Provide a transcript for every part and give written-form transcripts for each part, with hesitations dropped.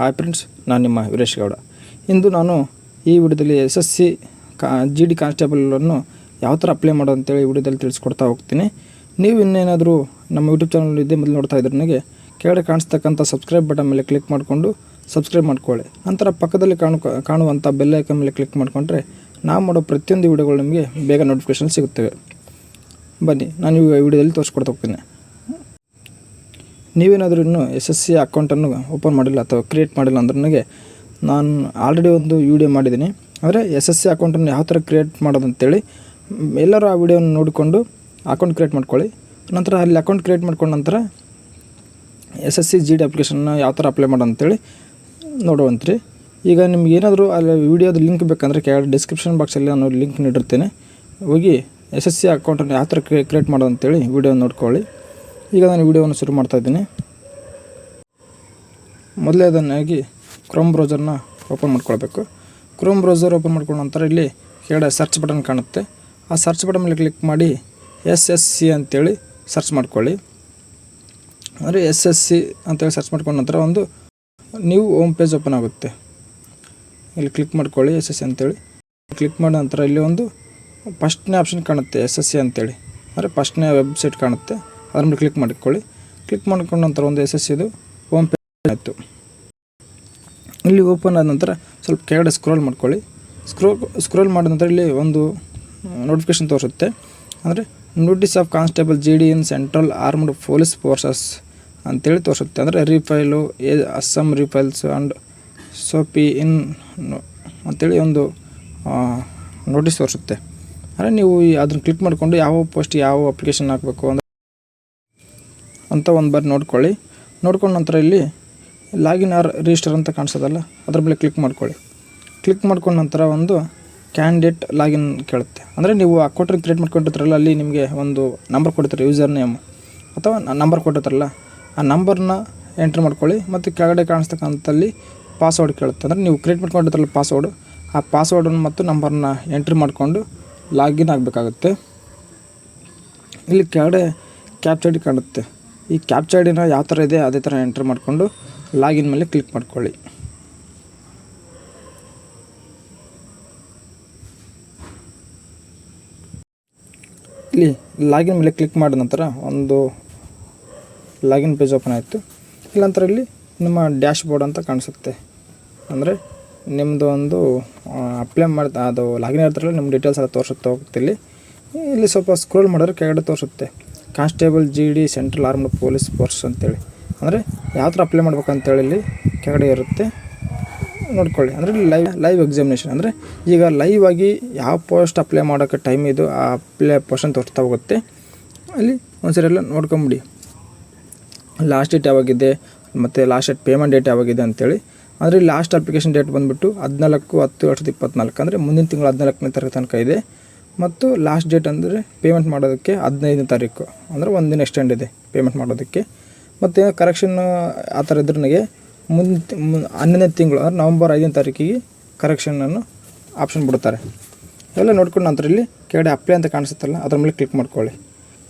Hi friends, ನಾನು ನಿಮ್ಮ ವೀರೇಶ್ ಗೌಡ. ಇಂದು ನಾನು ಈ ವಿಡಿಯೋದಲ್ಲಿ SSC GD ಕಾನ್ಸ್ಟೇಬಲನ್ನು ಯಾವ ಥರ ಅಪ್ಲೈ ಮಾಡೋದು ಅಂತೇಳಿ ವಿಡಿಯೋದಲ್ಲಿ ತಿಳಿಸ್ಕೊಡ್ತಾ ಹೋಗ್ತೀನಿ. ನೀವು ಇನ್ನೇನಾದರೂ ನಮ್ಮ ಯೂಟ್ಯೂಬ್ ಚಾನಲ್ ಇದ್ದೇ ಮೊದಲು ನೋಡ್ತಾ ಇದ್ರೆ ನನಗೆ ಕೆಳಗಡೆ ಕಾಣಿಸ್ತಕ್ಕಂಥ ಸಬ್ಸ್ಕ್ರೈಬ್ ಬಟನ್ ಮೇಲೆ ಕ್ಲಿಕ್ ಮಾಡಿಕೊಂಡು ಸಬ್ಸ್ಕ್ರೈಬ್ ಮಾಡ್ಕೊಳ್ಳಿ. ನಂತರ ಪಕ್ಕದಲ್ಲಿ ಕಾಣುವಂಥ ಬೆಲ್ ಐಕನ್ ಮೇಲೆ ಕ್ಲಿಕ್ ಮಾಡಿಕೊಂಡ್ರೆ ನಾವು ಮಾಡೋ ಪ್ರತಿಯೊಂದು ವಿಡಿಯೋಗಳು ನಿಮಗೆ ಬೇಗ ನೋಟಿಫಿಕೇಷನ್ ಸಿಗುತ್ತವೆ. ಬನ್ನಿ, ನಾನು ಈ ವಿಡಿಯೋದಲ್ಲಿ ತೋರಿಸ್ಕೊಡ್ತಾ ಹೋಗ್ತೀನಿ. ನೀವೇನಾದರೂ ಇನ್ನೂ SSC ಅಕೌಂಟನ್ನು ಓಪನ್ ಮಾಡಿಲ್ಲ ಅಥವಾ ಕ್ರಿಯೇಟ್ ಮಾಡಿಲ್ಲ ಅಂದ್ರೆ ನನಗೆ ನಾನು ಆಲ್ರೆಡಿ ಒಂದು ವಿಡಿಯೋ ಮಾಡಿದ್ದೀನಿ. ಅಂದರೆ SSC ಅಕೌಂಟನ್ನು ಯಾವ ಥರ ಕ್ರಿಯೇಟ್ ಮಾಡೋದು ಅಂತೇಳಿ ಎಲ್ಲರೂ ಆ ವಿಡಿಯೋನ ನೋಡಿಕೊಂಡು ಅಕೌಂಟ್ ಕ್ರಿಯೇಟ್ ಮಾಡ್ಕೊಳ್ಳಿ. ನಂತರ ಅಲ್ಲಿ ಅಕೌಂಟ್ ಕ್ರಿಯೇಟ್ ಮಾಡ್ಕೊಂಡ ನಂತರ SSC GD ಅಪ್ಲಿಕೇಶನ್ನ ಯಾವ ಥರ ಅಪ್ಲೈ ಮಾಡೋದು ಅಂತೇಳಿ ನೋಡುವಂತ್ರಿ. ಈಗ ನಿಮ್ಗೆ ಏನಾದರೂ ಅಲ್ಲಿ ವಿಡಿಯೋದ ಲಿಂಕ್ ಬೇಕಂದರೆ ಕೆಳಗಡೆ ಡಿಸ್ಕ್ರಿಪ್ಷನ್ ಬಾಕ್ಸಲ್ಲಿ ನಾನು ಲಿಂಕ್ ನೀಡಿರ್ತೇನೆ. ಹೋಗಿ SSC ಅಕೌಂಟನ್ನು ಯಾವ ಥರ ಕ್ರಿಯೇಟ್ ಮಾಡೋದು ಅಂತೇಳಿ ವಿಡಿಯೋ ನೋಡ್ಕೊಳ್ಳಿ. ಈಗ ನಾನು ವಿಡಿಯೋವನ್ನು ಶುರು ಮಾಡ್ತಾಯಿದ್ದೀನಿ. ಮೊದಲನೇದಾಗಿ ಕ್ರೋಮ್ ಬ್ರೌಸರ್ನ ಓಪನ್ ಮಾಡ್ಕೊಳ್ಬೇಕು. ಕ್ರೋಮ್ ಬ್ರೌಸರ್ ಓಪನ್ ಮಾಡ್ಕೊಂಡ ನಂತರ ಇಲ್ಲಿ ಕೆಳಗಡೆ ಸರ್ಚ್ ಬಟನ್ ಕಾಣುತ್ತೆ. ಆ ಸರ್ಚ್ ಬಟನ್ ಮೇಲೆ ಕ್ಲಿಕ್ ಮಾಡಿ SSC ಅಂತೇಳಿ ಸರ್ಚ್ ಮಾಡ್ಕೊಳ್ಳಿ. ಅಂದರೆ SSC ಅಂತೇಳಿ ಸರ್ಚ್ ಮಾಡ್ಕೊಂಡ ನಂತರ ಒಂದು ನ್ಯೂ ಹೋಮ್ ಪೇಜ್ ಓಪನ್ ಆಗುತ್ತೆ. ಇಲ್ಲಿ ಕ್ಲಿಕ್ ಮಾಡ್ಕೊಳ್ಳಿ SSC ಅಂತೇಳಿ. ಕ್ಲಿಕ್ ಮಾಡಿದ ನಂತರ ಇಲ್ಲಿ ಒಂದು ಫಸ್ಟ್ನೇ ಆಪ್ಷನ್ ಕಾಣುತ್ತೆ SSC ಅಂತೇಳಿ, ಅಂದರೆ ಫಸ್ಟ್ನೇ ವೆಬ್ಸೈಟ್ ಕಾಣುತ್ತೆ. ಅದ್ರ ಮೇಲೆ ಕ್ಲಿಕ್ ಮಾಡಿಕೊಳ್ಳಿ. ಕ್ಲಿಕ್ ಮಾಡ್ಕೊಂಡ ನಂತರ ಒಂದು SSCದು ಹೋಮ್ ಪೇಜ್ ಆಯಿತು. ಇಲ್ಲಿ ಓಪನ್ ಆದ ನಂತರ ಸ್ವಲ್ಪ ಕೆಳಗಡೆ ಸ್ಕ್ರೋಲ್ ಮಾಡ್ಕೊಳ್ಳಿ. ಸ್ಕ್ರೋಲ್ ಮಾಡಿದ ನಂತರ ಇಲ್ಲಿ ಒಂದು ನೋಟಿಫಿಕೇಷನ್ ತೋರಿಸುತ್ತೆ. ಅಂದರೆ notice of constable GD in central armed police forces ಅಂತೇಳಿ ತೋರಿಸುತ್ತೆ. ಅಂದರೆ ರೀಫೈಲು ಅಸ್ಸಾಂ ರೀಫೈಲ್ಸ್ ಆ್ಯಂಡ್ ಸೋಪಿ ಇನ್ ಅಂತೇಳಿ ಒಂದು ನೋಟಿಸ್ ತೋರಿಸುತ್ತೆ. ಅಂದರೆ ನೀವು ಅದನ್ನು ಕ್ಲಿಕ್ ಮಾಡಿಕೊಂಡು ಯಾವ ಪೋಸ್ಟ್ ಯಾವ ಅಪ್ಲಿಕೇಶನ್ ಹಾಕಬೇಕು ಅಂತ ಒಂದು ಬಾರಿ ನೋಡ್ಕೊಳ್ಳಿ. ನೋಡ್ಕೊಂಡ ನಂತರ ಇಲ್ಲಿ ಲಾಗಿನ್ ಆರ್ ರಿಜಿಸ್ಟರ್ ಅಂತ ಕಾಣಿಸೋದಲ್ಲ, ಅದ್ರ ಮೇಲೆ ಕ್ಲಿಕ್ ಮಾಡ್ಕೊಳ್ಳಿ. ಕ್ಲಿಕ್ ಮಾಡ್ಕೊಂಡ ನಂತರ ಒಂದು ಕ್ಯಾಂಡಿಡೇಟ್ ಲಾಗಿನ್ ಕೇಳುತ್ತೆ. ಅಂದರೆ ನೀವು ಅಕೌಂಟ್ ಕ್ರಿಯೇಟ್ ಮಾಡ್ಕೊಂಡಿರ್ತಾರಲ್ಲ, ಅಲ್ಲಿ ನಿಮಗೆ ಒಂದು ನಂಬರ್ ಕೊಡ್ತಾರೆ, ಯೂಸರ್ ನೇಮ್ ಅಥವಾ ನಂಬರ್ ಕೊಟ್ಟಿರ್ತಾರಲ್ಲ, ಆ ನಂಬರ್ನ ಎಂಟ್ರ್ ಮಾಡ್ಕೊಳ್ಳಿ. ಮತ್ತು ಕೆಳಗಡೆ ಕಾಣಿಸ್ತಕ್ಕಂಥಲ್ಲಿ ಪಾಸ್ವರ್ಡ್ ಕೇಳುತ್ತೆ. ಅಂದರೆ ನೀವು ಕ್ರಿಯೇಟ್ ಮಾಡ್ಕೊಂಡಿರ್ತಾರಲ್ಲ ಪಾಸ್ವರ್ಡು, ಆ ಪಾಸ್ವರ್ಡನ್ನು ಮತ್ತು ನಂಬರ್ನ ಎಂಟ್ರಿ ಮಾಡಿಕೊಂಡು ಲಾಗಿನ್ ಆಗಬೇಕಾಗುತ್ತೆ. ಇಲ್ಲಿ ಕೆಳಗಡೆ ಕ್ಯಾಪ್ಚಾ ಐಡಿ ಕಾಣುತ್ತೆ. ಈ ಕ್ಯಾಪ್ಚಾ ಐಡಿನ ಯಾವ ಥರ ಇದೆ ಅದೇ ಥರ ಎಂಟ್ರ್ ಮಾಡಿಕೊಂಡು ಲಾಗಿನ್ ಮೇಲೆ ಕ್ಲಿಕ್ ಮಾಡ್ಕೊಳ್ಳಿ. ಇಲ್ಲಿ ಲಾಗಿನ್ ಮೇಲೆ ಕ್ಲಿಕ್ ಮಾಡಿದ ನಂತರ ಒಂದು ಲಾಗಿನ್ ಪೇಜ್ ಓಪನ್ ಆಯಿತು. ಇಲ್ಲ ನಂತರ ಇಲ್ಲಿ ನಿಮ್ಮ ಡ್ಯಾಶ್ ಬೋರ್ಡ್ ಅಂತ ಕಾಣಿಸುತ್ತೆ. ಅಂದರೆ ನಿಮ್ಮದು ಒಂದು ಅಪ್ಲೈ ಮಾಡ್ತಾ ಅದು ಲಾಗಿನ್ ಇರ್ತಾರಲ್ಲ, ನಿಮ್ಮ ಡೀಟೇಲ್ಸ್ ಎಲ್ಲ ತೋರಿಸುತ್ತೆ ಹೋಗುತ್ತೆ. ಇಲ್ಲಿ ಸ್ವಲ್ಪ ಸ್ಕ್ರೋಲ್ ಮಾಡಿದ್ರೆ ಕೆಳಗಡೆ ತೋರಿಸುತ್ತೆ constable GD central armed police force ಅಂತೇಳಿ. ಅಂದರೆ ಯಾವ ಥರ ಅಪ್ಲೈ ಮಾಡ್ಬೇಕಂತೇಳಿ ಇಲ್ಲಿ ಕೆಳಗಡೆ ಇರುತ್ತೆ, ನೋಡ್ಕೊಳ್ಳಿ. ಅಂದರೆ ಲೈವ್ ಎಕ್ಸಾಮಿನೇಷನ್, ಅಂದರೆ ಈಗ ಲೈವ್ ಆಗಿ ಯಾವ ಪೋಸ್ಟ್ ಅಪ್ಲೈ ಮಾಡೋಕ್ಕೆ ಟೈಮ್ ಇದು ಆ ಅಪ್ಲೈ ಪೋಸ್ಟನ್ನು ತೋರಿಸ್ತಾ ಹೋಗುತ್ತೆ. ಅಲ್ಲಿ ಒಂದ್ಸರಿ ಎಲ್ಲ ನೋಡ್ಕೊಂಬಿಡಿ, ಲಾಸ್ಟ್ ಡೇಟ್ ಯಾವಾಗಿದೆ ಮತ್ತು ಲಾಸ್ಟ್ ಡೇಟ್ ಪೇಮೆಂಟ್ ಡೇಟ್ ಯಾವಾಗಿದೆ ಅಂತೇಳಿ. ಅಂದರೆ ಲಾಸ್ಟ್ ಅಪ್ಲಿಕೇಶನ್ ಡೇಟ್ ಬಂದುಬಿಟ್ಟು 14/10/2024, ಅಂದರೆ ಮುಂದಿನ ತಿಂಗಳು 14ನೇ ತಾರೀಕು ತನಕ ಇದೆ. ಮತ್ತು ಲಾಸ್ಟ್ ಡೇಟ್ ಅಂದರೆ ಪೇಮೆಂಟ್ ಮಾಡೋದಕ್ಕೆ 15ನೇ ತಾರೀಕು, ಅಂದರೆ ಒಂದಿನ ಎಕ್ಸ್ಟೆಂಡ್ ಇದೆ ಪೇಮೆಂಟ್ ಮಾಡೋದಕ್ಕೆ. ಮತ್ತು ಕರೆಕ್ಷನ್ ಆ ಥರ ಇದ್ರೆ ನನಗೆ 11ನೇ ತಿಂಗಳು ಅಂದರೆ ನವಂಬರ್ 5ನೇ ತಾರೀಕಿಗೆ ಕರೆಕ್ಷನನ್ನು ಆಪ್ಷನ್ ಬಿಡ್ತಾರೆ. ಎಲ್ಲ ನೋಡ್ಕೊಂಡು ನಂತರ ಇಲ್ಲಿ ಕೆಳಗಡೆ ಅಪ್ಲೈ ಅಂತ ಕಾಣಿಸುತ್ತಲ್ಲ, ಅದ್ರ ಮೇಲೆ ಕ್ಲಿಕ್ ಮಾಡ್ಕೊಳ್ಳಿ.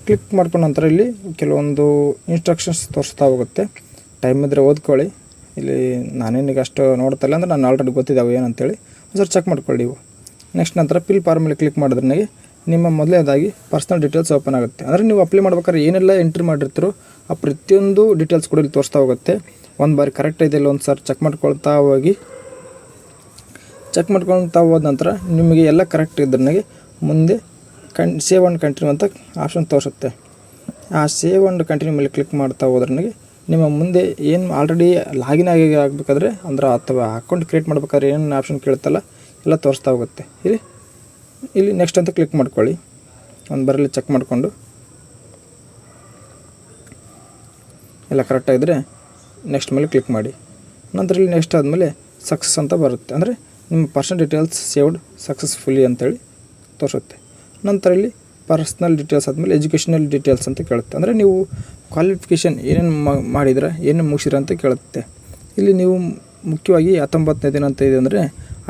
ಕ್ಲಿಕ್ ಮಾಡ್ಕೊಂಡ ನಂತರ ಇಲ್ಲಿ ಕೆಲವೊಂದು ಇನ್ಸ್ಟ್ರಕ್ಷನ್ಸ್ ತೋರಿಸ್ತಾ ಹೋಗುತ್ತೆ. ಟೈಮ್ ಇದ್ದರೆ ಓದ್ಕೊಳ್ಳಿ. ಇಲ್ಲಿ ನಾನೇನೀಗ ಅಷ್ಟು ನೋಡ್ತಾಯಿಲ್ಲ, ಅಂದರೆ ನಾನು ಆಲ್ರೆಡಿ ಗೊತ್ತಿದ್ದಾವೆ ಏನಂತೇಳಿ ಒಂದ್ಸರಿ ಚೆಕ್ ಮಾಡ್ಕೊಳ್ಳಿ ನೀವು. ನೆಕ್ಸ್ಟ್ ನಂತರ ಫಿಲ್ ಫಾರ್ಮ್ ಮೇಲೆ ಕ್ಲಿಕ್ ಮಾಡಿದ್ರೆ ನನಗೆ ನಿಮ್ಮ ಮೊದಲನೇದಾಗಿ ಪರ್ಸ್ನಲ್ ಡೀಟೇಲ್ಸ್ ಓಪನ್ ಆಗುತ್ತೆ. ಅಂದರೆ ನೀವು ಅಪ್ಲೈ ಮಾಡ್ಬೇಕಾದ್ರೆ ಏನೆಲ್ಲ ಎಂಟ್ರಿ ಮಾಡಿರ್ತೀರೋ ಆ ಪ್ರತಿಯೊಂದು ಡೀಟೇಲ್ಸ್ ಕೂಡ ಇಲ್ಲಿ ತೋರಿಸ್ತಾ ಹೋಗುತ್ತೆ. ಒಂದು ಬಾರಿ ಕರೆಕ್ಟ್ ಇದೆಯಲ್ಲ ಒಂದು ಸರ್ ಚೆಕ್ ಮಾಡ್ಕೊಳ್ತಾ ಹೋಗಿ. ಚೆಕ್ ಮಾಡ್ಕೊಳ್ತಾ ಹೋದ ನಂತರ ನಿಮಗೆ ಎಲ್ಲ ಕರೆಕ್ಟ್ ಇದ್ರೆ ನನಗೆ ಮುಂದೆ ಸೇವ್ ಆ್ಯಂಡ್ ಕಂಟಿನ್ಯೂ ಅಂತ ಆಪ್ಷನ್ ತೋರಿಸುತ್ತೆ. ಆ ಸೇವ್ ಆ್ಯಂಡ್ ಕಂಟಿನ್ಯೂ ಮೇಲೆ ಕ್ಲಿಕ್ ಮಾಡ್ತಾ ಹೋದ್ರೆ ನನಗೆ ನಿಮ್ಮ ಮುಂದೆ ಏನು ಆಲ್ರೆಡಿ ಲಾಗಿನ್ ಆಗಬೇಕಾದ್ರೆ ಅಂದ್ರೆ ಅಥವಾ ಅಕೌಂಟ್ ಕ್ರಿಯೇಟ್ ಮಾಡ್ಬೇಕಾದ್ರೆ ಏನು ಆಪ್ಷನ್ ಕೇಳುತ್ತಲ್ಲ ಎಲ್ಲ ತೋರಿಸ್ತಾ ಹೋಗುತ್ತೆ. ಇಲ್ಲಿ ನೆಕ್ಸ್ಟ್ ಅಂತ ಕ್ಲಿಕ್ ಮಾಡ್ಕೊಳ್ಳಿ. ಒಂದು ಬರಲಿ ಚೆಕ್ ಮಾಡಿಕೊಂಡು ಎಲ್ಲ ಕರೆಕ್ಟಾಗಿದ್ದರೆ ನೆಕ್ಸ್ಟ್ ಮೇಲೆ ಕ್ಲಿಕ್ ಮಾಡಿ. ನಂತರ ಇಲ್ಲಿ ನೆಕ್ಸ್ಟ್ ಆದಮೇಲೆ ಸಕ್ಸಸ್ ಅಂತ ಬರುತ್ತೆ. ಅಂದರೆ ನಿಮ್ಮ ಪರ್ಸನಲ್ ಡೀಟೇಲ್ಸ್ ಸೇವ್ಡ್ ಸಕ್ಸಸ್ಫುಲಿ ಅಂತೇಳಿ ತೋರಿಸುತ್ತೆ. ನಂತರ ಇಲ್ಲಿ ಪರ್ಸ್ನಲ್ ಡೀಟೇಲ್ಸ್ ಆದಮೇಲೆ ಎಜುಕೇಷನಲ್ ಡೀಟೇಲ್ಸ್ ಅಂತ ಕೇಳುತ್ತೆ. ಅಂದರೆ ನೀವು ಕ್ವಾಲಿಫಿಕೇಷನ್ ಏನೇನು ಮಾಡಿದ್ರೆ ಏನೇನು ಮುಗಿಸಿರ ಅಂತ ಕೇಳುತ್ತೆ. ಇಲ್ಲಿ ನೀವು ಮುಖ್ಯವಾಗಿ 19ನೇ ದಿನ ಅಂತ ಇದೆ, ಅಂದರೆ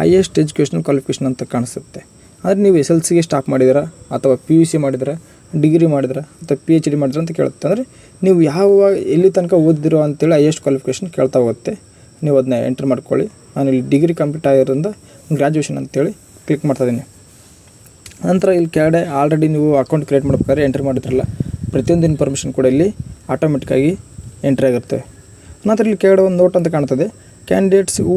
ಹೈಯೆಸ್ಟ್ ಎಜುಕೇಷನಲ್ ಕ್ವಾಲಿಫಿಕೇಷನ್ ಅಂತ ಕಾಣಿಸುತ್ತೆ. ಅಂದರೆ ನೀವು SLCಗೆ ಸ್ಟಾಪ್ ಮಾಡಿದ್ದೀರಾ ಅಥವಾ PUC ಮಾಡಿದ್ರೆ, ಡಿಗ್ರಿ ಮಾಡಿದ್ರೆ ಅಥವಾ PhD ಮಾಡಿದ್ರೆ ಅಂತ ಕೇಳುತ್ತೆ. ಅಂದರೆ ನೀವು ಎಲ್ಲಿ ತನಕ ಓದಿದಿರೋ ಅಂತೇಳಿ ಹೈಯೆಸ್ಟ್ ಕ್ವಾಲಿಫಿಕೇಷನ್ ಕೇಳ್ತಾ ಹೋಗುತ್ತೆ. ನೀವು ಅದನ್ನ ಎಂಟ್ರ್ ಮಾಡ್ಕೊಳ್ಳಿ. ನಾನು ಇಲ್ಲಿ ಡಿಗ್ರಿ ಕಂಪ್ಲೀಟ್ ಆಗಿರೋದ್ರಿಂದ ಗ್ರ್ಯಾಜುಯೇಷನ್ ಅಂತೇಳಿ ಕ್ಲಿಕ್ ಮಾಡ್ತಾಯಿದ್ದೀನಿ. ನಂತರ ಇಲ್ಲಿ ಕೆಳಗಡೆ ಆಲ್ರೆಡಿ ನೀವು ಅಕೌಂಟ್ ಕ್ರಿಯೇಟ್ ಮಾಡ್ಬೇಕಾದ್ರೆ ಎಂಟ್ರಿ ಮಾಡಿದ್ರಲ್ಲ ಪ್ರತಿಯೊಂದು ಇನ್ಫಾರ್ಮೇಷನ್ ಕೂಡ ಇಲ್ಲಿ ಆಟೋಮೆಟಿಕ್ಕಾಗಿ ಎಂಟ್ರಿ ಆಗಿರ್ತವೆ. ನಂತರ ಇಲ್ಲಿ ಕೆಳಗಡೆ ಒಂದು ನೋಟ್ ಅಂತ ಕಾಣ್ತದೆ, candidates who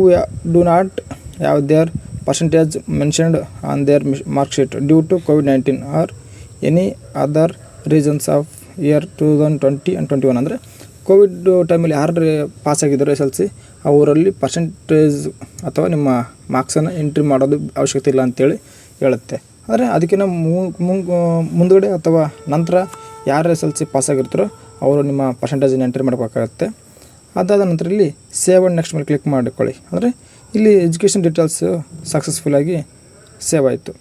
do not have their percentage mentioned on their mark sheet due to COVID-19 or any other reasons of year 2020 and 21. ಅಂದರೆ ಕೋವಿಡ್ ಟೈಮಲ್ಲಿ ಯಾರು ಪಾಸ್ ಆಗಿದ್ದರು SLC ಅವರಲ್ಲಿ ಪರ್ಸೆಂಟೇಜ್ ಅಥವಾ ನಿಮ್ಮ ಮಾರ್ಕ್ಸನ್ನು ಎಂಟ್ರಿ ಮಾಡೋದು ಅವಶ್ಯಕತೆ ಇಲ್ಲ ಅಂತೇಳಿ ಹೇಳುತ್ತೆ. ಆದರೆ ಅದಕ್ಕಿಂತ ಮುಂದುಗಡೆ ಅಥವಾ ನಂತರ ಯಾರು SLC ಪಾಸ್ ಆಗಿರ್ತಾರೋ ಅವರು ನಿಮ್ಮ ಪರ್ಸೆಂಟೇಜನ್ನು ಎಂಟ್ರಿ ಮಾಡಬೇಕಾಗತ್ತೆ. ಅದಾದ ನಂತರ ಇಲ್ಲಿ ಸೇವ್ ಆ್ಯಂಡ್ ನೆಕ್ಸ್ಟ್ ಮೇಲೆ ಕ್ಲಿಕ್ ಮಾಡಿಕೊಳ್ಳಿ. ಅಂದರೆ ಇಲ್ಲಿ ಎಜುಕೇಷನ್ ಡೀಟೇಲ್ಸು ಸಕ್ಸಸ್ಫುಲ್ಲಾಗಿ ಸೇವ್ ಆಯಿತು.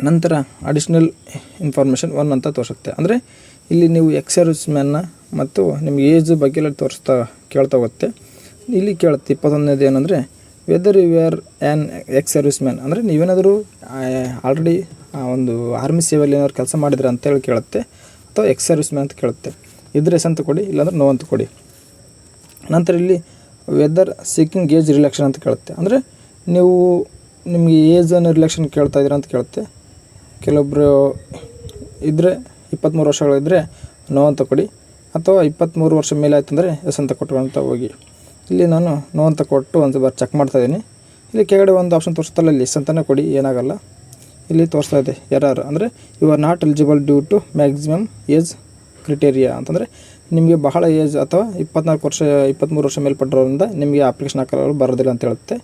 ನಂತರ ಅಡಿಷ್ನಲ್ ಇನ್ಫಾರ್ಮೇಷನ್ 1 ಅಂತ ತೋರಿಸುತ್ತೆ. ಅಂದರೆ ಇಲ್ಲಿ ನೀವು ಎಕ್ಸ್ ಮ್ಯಾನ್ನ ಮತ್ತು ನಿಮಗೆ ಏಜ್ ಬಗ್ಗೆ ಎಲ್ಲ ಕೇಳ್ತಾ ಹೋಗುತ್ತೆ. ಇಲ್ಲಿ ಕೇಳುತ್ತೆ 21ನೇದು ಏನಂದರೆ whether you are an ex service man, ಅಂದರೆ ನೀವೇನಾದರೂ ಆಲ್ರೆಡಿ ಒಂದು ಆರ್ಮಿ ಸೇವೆಯಲ್ಲಿ ಏನಾದ್ರು ಕೆಲಸ ಮಾಡಿದ್ರೆ ಅಂತೇಳಿ ಕೇಳುತ್ತೆ, ಅಥವಾ ಎಕ್ಸ್ ಸರ್ವಿಸ್ ಮ್ಯಾನ್ ಅಂತ ಕೇಳುತ್ತೆ. ಇದ್ರೆ ಎಸ್ ಅಂತ ಕೊಡಿ, ಇಲ್ಲಾಂದ್ರೆ ನೋ ಅಂತ ಕೊಡಿ. ನಂತರ ಇಲ್ಲಿ ವೆದರ್ ಸೀಕಿಂಗ್ ಏಜ್ ರಿಲ್ಯಾಕ್ಷನ್ ಅಂತ ಕೇಳುತ್ತೆ. ಅಂದರೆ ನೀವು ನಿಮಗೆ ಏಜನ್ನು ರಿಲ್ಯಾಕ್ಷನ್ ಕೇಳ್ತಾ ಇದ್ದೀರಾ ಅಂತ ಕೇಳುತ್ತೆ. ಕೆಲವೊಬ್ಬರು ಇದ್ದರೆ 23 ವರ್ಷಗಳಿದ್ದರೆ ನೋ ಅಂತ ಕೊಡಿ, ಅಥವಾ 23 ವರ್ಷ ಮೇಲೆ ಆಯ್ತಂದರೆ ಎಸ್ ಅಂತ ಕೊಟ್ಕೊಂತ ಹೋಗಿ. ಇಲ್ಲಿ ನಾನು ನೋ ಅಂತ ಕೊಟ್ಟು ಒಂದು ಬಾರಿ ಚೆಕ್ ಮಾಡ್ತಾಯಿದ್ದೀನಿ. ಇಲ್ಲಿ ಕೆಳಗಡೆ ಒಂದು ಆಪ್ಷನ್ ತೋರಿಸ್ತಲ್ಲ, ಇಲ್ಲಿ ಎಸ್ ಅಂತಲೇ ಕೊಡಿ, ಏನಾಗಲ್ಲ. ಇಲ್ಲಿ ತೋರಿಸ್ತಾ ಇದೆ ಎರರ್, ಅಂದರೆ you are not eligible due to maximum age criteria ಅಂತಂದರೆ ನಿಮಗೆ ಬಹಳ ಏಜ್ ಅಥವಾ 24 ವರ್ಷ 23 ವರ್ಷ ಮೇಲ್ಪಟ್ಟಿರೋದ್ರಿಂದ ನಿಮಗೆ ಅಪ್ಲಿಕೇಶನ್ ಹಾಕಲು ಬರೋದಿಲ್ಲ ಅಂತ ಹೇಳುತ್ತೆ.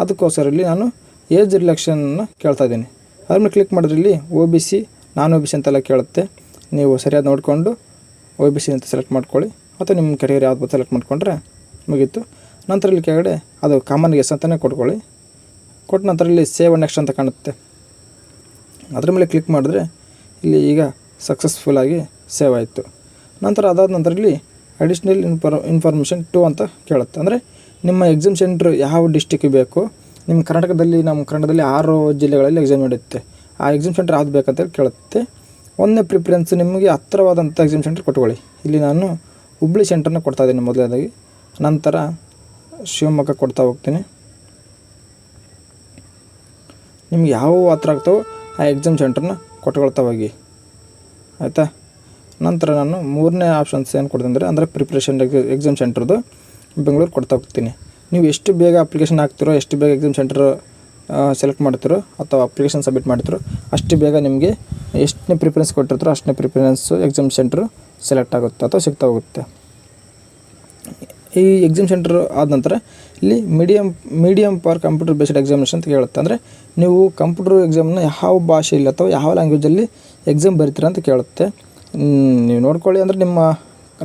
ಅದಕ್ಕೋಸ್ಕರ ಇಲ್ಲಿ ನಾನು ಏಜ್ ರಿಲ್ಯಾಕ್ಷನ್ನ ಕೇಳ್ತಾ ಇದ್ದೀನಿ. ಅದ್ರ ಮೇಲೆ ಕ್ಲಿಕ್ ಮಾಡಿದ್ರೆ ಇಲ್ಲಿ OBC ನಾನ್ OBC ಅಂತೆಲ್ಲ ಕೇಳುತ್ತೆ. ನೀವು ಸರಿಯಾಗಿ ನೋಡಿಕೊಂಡು OBC ಅಂತ ಸೆಲೆಕ್ಟ್ ಮಾಡ್ಕೊಳ್ಳಿ, ಅಥವಾ ನಿಮ್ಮ ಕೆಟಗರಿ ಯಾವ್ದು ಸೆಲೆಕ್ಟ್ ಮಾಡಿಕೊಂಡ್ರೆ ಮುಗೀತು. ನಂತರ ಇಲ್ಲಿ ಕೆಳಗಡೆ ಅದು ಕಾಮನ್ಗೆ ಎಸ್ ಅಂತಲೇ ಕೊಟ್ಕೊಳ್ಳಿ. ಕೊಟ್ಟ ನಂತರ ಇಲ್ಲಿ ಸೇವ್ ನೆಕ್ಸ್ಟ್ ಅಂತ ಕಾಣುತ್ತೆ. ಅದ್ರ ಮೇಲೆ ಕ್ಲಿಕ್ ಮಾಡಿದ್ರೆ ಇಲ್ಲಿ ಈಗ ಸಕ್ಸಸ್ಫುಲ್ಲಾಗಿ ಸೇವ್ ಆಯಿತು. ನಂತರ ಅದಾದ ನಂತರ ಇಲ್ಲಿ ಅಡಿಷ್ನಲ್ ಇನ್ಫಾರ್ಮೇಷನ್ 2 ಅಂತ ಕೇಳುತ್ತೆ. ಅಂದರೆ ನಿಮ್ಮ ಎಕ್ಸಾಮ್ ಸೆಂಟ್ರ್ ಯಾವ ಡಿಸ್ಟಿಕ್ಕಿಗೆ ಬೇಕು, ನಮ್ಮ ಕರ್ನಾಟಕದಲ್ಲಿ 6 ಜಿಲ್ಲೆಗಳಲ್ಲಿ ಎಕ್ಸಾಮ್ ನಡೆಯುತ್ತೆ, ಆ ಎಕ್ಸಾಮ್ ಸೆಂಟ್ರ್ ಯಾವ್ದು ಬೇಕಂತೇಳಿ ಕೇಳುತ್ತೆ. ಒಂದನೇ ಪ್ರಿಫರೆನ್ಸ್ ನಿಮಗೆ ಹತ್ತಿರವಾದಂಥ ಎಕ್ಸಾಮ್ ಸೆಂಟ್ರ್ ಕೊಟ್ಕೊಳ್ಳಿ. ಇಲ್ಲಿ ನಾನು ಹುಬ್ಳಿ ಸೆಂಟ್ರನ್ನ ಕೊಡ್ತಾಯಿದ್ದೀನಿ ಮೊದಲನೇದಾಗಿ, ನಂತರ ಶಿವಮೊಗ್ಗ ಕೊಡ್ತಾ ಹೋಗ್ತೀನಿ. ನಿಮ್ಗೆ ಯಾವ ಹತ್ರ ಆಗ್ತಾವೋ ಆ ಎಕ್ಸಾಮ್ ಸೆಂಟ್ರನ್ನ ಕೊಟ್ಕೊಳ್ತಾ ಹೋಗಿ, ಆಯಿತಾ. ನಂತರ ನಾನು 3ನೇ ಆಪ್ಷನ್ಸ್ ಏನು ಕೊಡ್ತೀನಿ ಅಂದರೆ ಪ್ರಿಪ್ರೇಷನ್ ಎಕ್ಸಾಮ್ ಸೆಂಟ್ರದ್ದು ಬೆಂಗಳೂರು ಕೊಡ್ತಾ ಹೋಗ್ತೀನಿ. ನೀವು ಎಷ್ಟು ಬೇಗ ಅಪ್ಲಿಕೇಶನ್ ಹಾಕ್ತಿರೋ, ಎಷ್ಟು ಬೇಗ ಎಕ್ಸಾಮ್ ಸೆಂಟ್ರ್ ಸೆಲೆಕ್ಟ್ ಮಾಡ್ತಿರೋ ಅಥವಾ ಅಪ್ಲಿಕೇಶನ್ ಸಬ್ಮಿಟ್ ಮಾಡ್ತಿರೋ ಅಷ್ಟು ಬೇಗ ನಿಮಗೆ ಎಷ್ಟನೇ ಪ್ರಿಫರೆನ್ಸ್ ಕೊಟ್ಟಿರ್ತಾರೋ ಅಷ್ಟನೇ ಪ್ರಿಫರೆನ್ಸು ಎಕ್ಸಾಮ್ ಸೆಂಟ್ರು ಸೆಲೆಕ್ಟ್ ಆಗುತ್ತೆ ಅಥವಾ ಸಿಗ್ತಾ ಹೋಗುತ್ತೆ. ಈ ಎಕ್ಸಾಮ್ ಸೆಂಟರ್ ಆದ ನಂತರ ಇಲ್ಲಿ medium for computer based examination ಅಂತ ಕೇಳುತ್ತೆ. ಅಂದರೆ ನೀವು ಕಂಪ್ಯೂಟರ್ ಎಕ್ಸಾಮ್ನ ಯಾವ ಭಾಷೆಯಲ್ಲಿ ಅಥವಾ ಯಾವ ಲ್ಯಾಂಗ್ವೇಜಲ್ಲಿ ಎಕ್ಸಾಮ್ ಬರೀತೀರ ಅಂತ ಕೇಳುತ್ತೆ. ನೀವು ನೋಡ್ಕೊಳ್ಳಿ, ಅಂದರೆ ನಿಮ್ಮ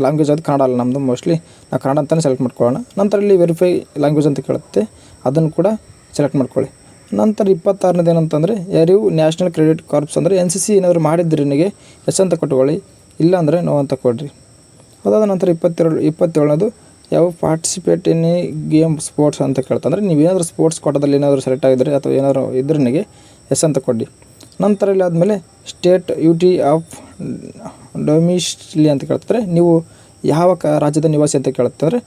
ಲ್ಯಾಂಗ್ವೇಜ್ ಅದು ಕನ್ನಡ ಅಲ್ಲ, ನಮ್ಮದು ಮೋಸ್ಟ್ಲಿ ನಾವು ಕನ್ನಡ ಅಂತಲೇ ಸೆಲೆಕ್ಟ್ ಮಾಡ್ಕೊಳ್ಳೋಣ. ನಂತರ ಇಲ್ಲಿ ವೆರಿಫೈ ಲ್ಯಾಂಗ್ವೇಜ್ ಅಂತ ಕೇಳುತ್ತೆ, ಅದನ್ನು ಕೂಡ ಸೆಲೆಕ್ಟ್ ಮಾಡ್ಕೊಳ್ಳಿ. ನಂತರ 26ನೇದು ಏನಂತಂದರೆ ಯಾರು ನ್ಯಾಷನಲ್ ಕ್ರೆಡಿಟ್ ಕಾರ್ಪ್ಸ್, ಅಂದರೆ NCC ಏನಾದರೂ ಮಾಡಿದ್ರೆ ನಿನಗೆ ಎಸ್ ಅಂತ ಕೊಟ್ಕೊಳ್ಳಿ, ಇಲ್ಲ ಅಂದರೆ ನೋ ಅಂತ ಕೊಡ್ರಿ. ಅದಾದ ನಂತರ 27ನೇದು ಯಾವ ಪಾರ್ಟಿಸಿಪೇಟ್ ಇನ್ ಗೇಮ್ ಸ್ಪೋರ್ಟ್ಸ್ ಅಂತ ಕೇಳ್ತಾ. ಅಂದರೆ ನೀವೇನಾದರೂ ಸ್ಪೋರ್ಟ್ಸ್ ಕೋಟಾದಲ್ಲಿ ಏನಾದರೂ ಸೆಲೆಕ್ಟ್ ಆಗಿದ್ದರೆ ಅಥವಾ ಏನಾದರೂ ಇದ್ರೆ ನನಗೆ ಎಸ್ ಅಂತ ಕೊಡಿ. ನಂತರ ಇಲ್ಲಿ ಆದಮೇಲೆ ಸ್ಟೇಟ್ ಯೂಟಿ ಆಫ್ ಡೊಮಿಸ್ಟಿಲಿ ಅಂತ ಕೇಳ್ತಾರೆ, ನೀವು ಯಾವ ರಾಜ್ಯದ ನಿವಾಸಿ ಅಂತ ಕೇಳುತ್ತೆ.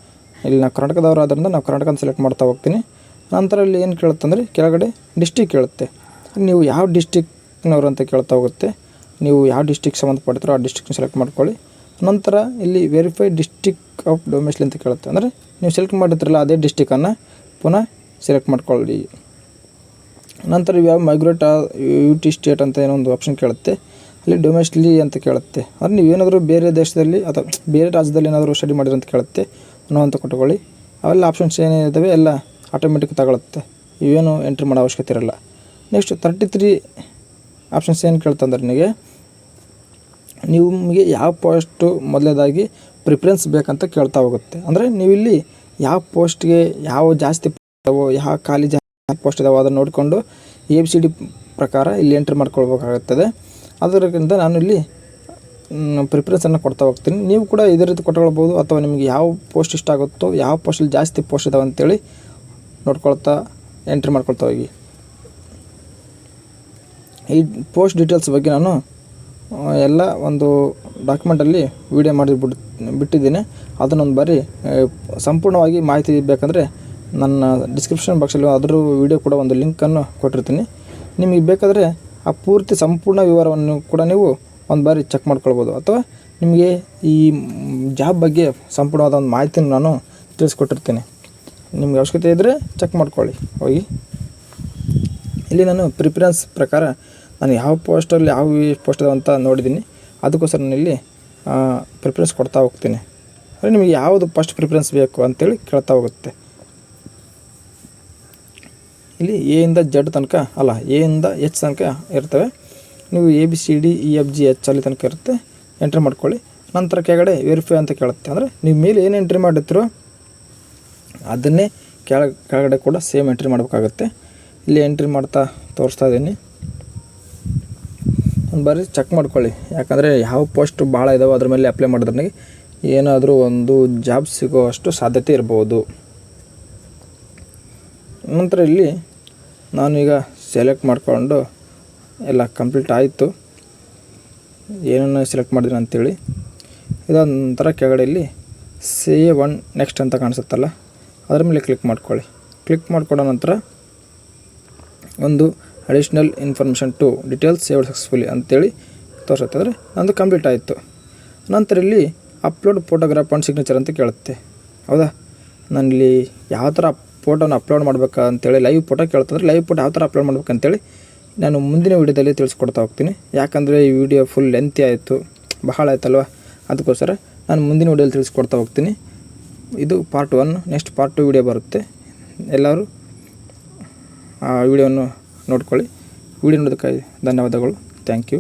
ಇಲ್ಲಿ ನಾವು ಕರ್ನಾಟಕದವರು ಆದ್ದರಿಂದ ನಾವು ಕರ್ನಾಟಕ ಅಂತ ಸೆಲೆಕ್ಟ್ ಮಾಡ್ತಾ ಹೋಗ್ತೀನಿ. ನಂತರ ಇಲ್ಲಿ ಏನು ಕೇಳುತ್ತಂದರೆ ಕೆಳಗಡೆ ಡಿಸ್ಟಿಕ್ ಕೇಳುತ್ತೆ, ನೀವು ಯಾವ ಡಿಸ್ಟಿಕ್ನವರು ಅಂತ ಕೇಳ್ತಾ ಹೋಗುತ್ತೆ. ನೀವು ಯಾವ ಡಿಸ್ಟಿಕ್ ಸಂಬಂಧಪಡ್ತೀರೋ ಆ ಡಿಸ್ಟಿಕ್ನ ಸೆಲೆಕ್ಟ್ ಮಾಡ್ಕೊಳ್ಳಿ. ನಂತರ ಇಲ್ಲಿ ವೆರಿಫೈ ಡಿಸ್ಟಿಕ್ ಆಫ್ ಡೊಮಿಸ್ಟಿಲಿ ಅಂತ ಕೇಳುತ್ತೆ. ಅಂದರೆ ನೀವು ಸೆಲೆಕ್ಟ್ ಮಾಡಿರ್ತೀರಲ್ಲ ಅದೇ ಡಿಸ್ಟಿಕನ್ನು ಪುನಃ ಸೆಲೆಕ್ಟ್ ಮಾಡ್ಕೊಳ್ಳಿ. ನಂತರ ಯಾವ ಮೈಗ್ರೇಟ್ ಯುಟಿ ಸ್ಟೇಟ್ ಅಂತ ಏನೋ ಒಂದು ಆಪ್ಷನ್ ಕೇಳುತ್ತೆ, ಅಲ್ಲಿ ಡೊಮೆಸ್ಟಿಲಿ ಅಂತ ಕೇಳುತ್ತೆ. ಅಂದರೆ ನೀವೇನಾದರೂ ಬೇರೆ ದೇಶದಲ್ಲಿ ಅಥವಾ ಬೇರೆ ರಾಜ್ಯದಲ್ಲಿ ಏನಾದರೂ ಸ್ಟಡಿ ಮಾಡಿದ್ರೆ ಅಂತ ಕೇಳುತ್ತೆ, ನೋ ಅಂತ ಕೊಟ್ಕೊಳ್ಳಿ. ಅವೆಲ್ಲ ಆಪ್ಷನ್ಸ್ ಏನಿದ್ದಾವೆ ಎಲ್ಲ ಆಟೋಮೆಟಿಕ್ ತಗೊಳುತ್ತೆ, ಇವೇನು ಎಂಟ್ರಿ ಮಾಡೋ ಅವಶ್ಯಕತೆ ಇರಲ್ಲ. ನೆಕ್ಸ್ಟ್ 33 ಆಪ್ಷನ್ಸ್ ಏನು ಕೇಳ್ತಂದ್ರೆ ನಿಮಗೆ ಯಾವ ಪೋಸ್ಟು ಮೊದಲೇದಾಗಿ ಪ್ರಿಫರೆನ್ಸ್ ಬೇಕಂತ ಕೇಳ್ತಾ ಹೋಗುತ್ತೆ. ಅಂದರೆ ನೀವಿಲ್ಲಿ ಯಾವ ಪೋಸ್ಟ್ಗೆ ಯಾವ ಜಾಸ್ತಿ ಇದಾವೋ, ಯಾವ ಖಾಲಿ ಪೋಸ್ಟ್ ಇದಾವೋ ಅದನ್ನು ನೋಡಿಕೊಂಡು ABCD ಪ್ರಕಾರ ಇಲ್ಲಿ ಎಂಟ್ರಿ ಮಾಡ್ಕೊಳ್ಬೇಕಾಗುತ್ತದೆ. ಅದರಿಂದ ನಾನು ಇಲ್ಲಿ ಪ್ರಿಫರೆನ್ಸನ್ನು ಕೊಡ್ತಾ ಹೋಗ್ತೀನಿ. ನೀವು ಕೂಡ ಇದೇ ರೀತಿ ಕೊಟ್ಕೊಳ್ಬೋದು, ಅಥವಾ ನಿಮಗೆ ಯಾವ ಪೋಸ್ಟ್ ಇಷ್ಟ ಆಗುತ್ತೋ, ಯಾವ ಪೋಸ್ಟಲ್ಲಿ ಜಾಸ್ತಿ ಪೋಸ್ಟ್ ಇದಾವೆ ಅಂತೇಳಿ ನೋಡ್ಕೊಳ್ತಾ ಎಂಟ್ರಿ ಮಾಡ್ಕೊಳ್ತಾ ಹೋಗಿ. ಈ ಪೋಸ್ಟ್ ಡೀಟೇಲ್ಸ್ ಬಗ್ಗೆ ನಾನು ಎಲ್ಲ ಒಂದು ಡಾಕ್ಯುಮೆಂಟಲ್ಲಿ ವೀಡಿಯೋ ಮಾಡಿ ಬಿಟ್ಟಿದ್ದೀನಿ. ಅದನ್ನೊಂದು ಬಾರಿ ಸಂಪೂರ್ಣವಾಗಿ ಮಾಹಿತಿ ಬೇಕಂದರೆ ನನ್ನ ಡಿಸ್ಕ್ರಿಪ್ಷನ್ ಬಾಕ್ಸಲ್ಲಿ ಅದರ ವೀಡಿಯೋ ಕೂಡ ಒಂದು ಲಿಂಕನ್ನು ಕೊಟ್ಟಿರ್ತೀನಿ. ನಿಮಗೆ ಬೇಕಾದರೆ ಆ ಪೂರ್ತಿ ಸಂಪೂರ್ಣ ವಿವರವನ್ನು ಕೂಡ ನೀವು ಒಂದು ಬಾರಿ ಚೆಕ್ ಮಾಡ್ಕೊಳ್ಬೋದು. ಅಥವಾ ನಿಮಗೆ ಈ ಜಾಬ್ ಬಗ್ಗೆ ಸಂಪೂರ್ಣವಾದ ಒಂದು ಮಾಹಿತಿಯನ್ನು ನಾನು ತಿಳಿಸ್ಕೊಟ್ಟಿರ್ತೀನಿ. ನಿಮ್ಗೆ ಅವಶ್ಯಕತೆ ಇದ್ದರೆ ಚೆಕ್ ಮಾಡ್ಕೊಳ್ಳಿ ಹೋಗಿ. ಇಲ್ಲಿ ನಾನು ಪ್ರಿಫರೆನ್ಸ್ ಪ್ರಕಾರ ನಾನು ಯಾವ ಪೋಸ್ಟಲ್ಲಿ ಯಾವ ಪೋಸ್ಟ್ ಅದಾವ ಅಂತ ನೋಡಿದ್ದೀನಿ. ಅದಕ್ಕೋಸ್ಕರ ನಾನು ಇಲ್ಲಿ ಪ್ರಿಫರೆನ್ಸ್ ಕೊಡ್ತಾ ಹೋಗ್ತೀನಿ. ಅಂದರೆ ನಿಮಗೆ ಯಾವುದು ಫಸ್ಟ್ ಪ್ರಿಫರೆನ್ಸ್ ಬೇಕು ಅಂತೇಳಿ ಕೇಳ್ತಾ ಹೋಗುತ್ತೆ. ಇಲ್ಲಿ ಎ ಇಂದ ಜೆಡ್ ತನಕ ಅಲ್ಲ, ಎ ಇಂದ ಎಚ್ ತನಕ ಇರ್ತವೆ. ನೀವು ABCDEFGH ಅಲ್ಲಿ ತನಕ ಇರುತ್ತೆ. ಎಂಟ್ರಿ ಮಾಡ್ಕೊಳ್ಳಿ. ನಂತರ ಕೆಳಗಡೆ ವೆರಿಫೈ ಅಂತ ಕೇಳುತ್ತೆ. ಅಂದರೆ ನೀವು ಮೇಲೆ ಏನು ಎಂಟ್ರಿ ಮಾಡಿರ್ತೀರೋ ಅದನ್ನೇ ಕೆಳಗಡೆ ಕೂಡ ಸೇಮ್ ಎಂಟ್ರಿ ಮಾಡಬೇಕಾಗುತ್ತೆ. ಇಲ್ಲಿ ಎಂಟ್ರಿ ಮಾಡ್ತಾ ತೋರಿಸ್ತಾ ಇದ್ದೀನಿ. ಒಂದು ಬಾರಿ ಚೆಕ್ ಮಾಡ್ಕೊಳ್ಳಿ. ಯಾಕಂದರೆ ಯಾವ ಪೋಸ್ಟ್ ಭಾಳ ಇದಾವೆ ಅದ್ರ ಮೇಲೆ ಅಪ್ಲೈ ಮಾಡಿದ್ರೆ ಏನಾದರೂ ಒಂದು ಜಾಬ್ ಸಿಗೋ ಅಷ್ಟು ಸಾಧ್ಯತೆ ಇರ್ಬೋದು. ನಂತರ ಇಲ್ಲಿ ನಾನು ಈಗ ಸೆಲೆಕ್ಟ್ ಮಾಡಿಕೊಂಡು ಎಲ್ಲ ಕಂಪ್ಲೀಟ್ ಆಯಿತು. ಏನನ್ನು ಸೆಲೆಕ್ಟ್ ಮಾಡಿದ್ದೀನಿ ಅಂಥೇಳಿ. ಇದಾದ ನಂತರ ಕೆಳಗಡೆ ಇಲ್ಲಿ ಸೇವ್ ಒನ್ ನೆಕ್ಸ್ಟ್ ಅಂತ ಕಾಣಿಸುತ್ತಲ್ಲ, ಅದರ ಮೇಲೆ ಕ್ಲಿಕ್ ಮಾಡ್ಕೊಳ್ಳಿ. ಕ್ಲಿಕ್ ಮಾಡ್ಕೊಂಡ ನಂತರ ಒಂದು additional information to details saved successfully ಅಂತೇಳಿ ತೋರಿಸುತ್ತೆ. ಅಂದರೆ ನಂದು ಕಂಪ್ಲೀಟ್ ಆಯಿತು. ನಂತರ ಇಲ್ಲಿ ಅಪ್ಲೋಡ್ ಫೋಟೋಗ್ರಾಫ್ ಆ್ಯಂಡ್ ಸಿಗ್ನೇಚರ್ ಅಂತ ಕೇಳುತ್ತೆ. ಹೌದಾ, ನಾನಿಲ್ಲಿ ಯಾವ ಥರ ಫೋಟೋನ ಅಪ್ಲೋಡ್ ಮಾಡ್ಬೇಕಾ ಅಂತೇಳಿ ಲೈವ್ ಫೋಟೋ ಕೇಳ್ತಂದ್ರೆ ಲೈವ್ ಫೋಟೋ ಯಾವ ಥರ ಅಪ್ಲೋಡ್ ಮಾಡ್ಬೇಕಂತೇಳಿ ನಾನು ಮುಂದಿನ ವೀಡಿಯೋದಲ್ಲಿ ತಿಳಿಸ್ಕೊಡ್ತಾ ಹೋಗ್ತೀನಿ. ಯಾಕಂದರೆ ಈ ವಿಡಿಯೋ ಫುಲ್ ಲೆಂತಿ ಆಯಿತು, ಬಹಳ ಆಯ್ತಲ್ವ. ಅದಕ್ಕೋಸ್ಕರ ನಾನು ಮುಂದಿನ ವೀಡಿಯೋದಲ್ಲಿ ತಿಳಿಸ್ಕೊಡ್ತಾ ಹೋಗ್ತೀನಿ. ಇದು ಪಾರ್ಟ್ 1. ನೆಕ್ಸ್ಟ್ ಪಾರ್ಟ್ 2 ವೀಡಿಯೋ ಬರುತ್ತೆ. ಎಲ್ಲರೂ ಆ ವಿಡಿಯೋವನ್ನು ನೋಡ್ಕೊಳ್ಳಿ. ವಿಡಿಯೋ ನೋಡೋದಕ್ಕಾಗಿ ಧನ್ಯವಾದಗಳು. Thank you.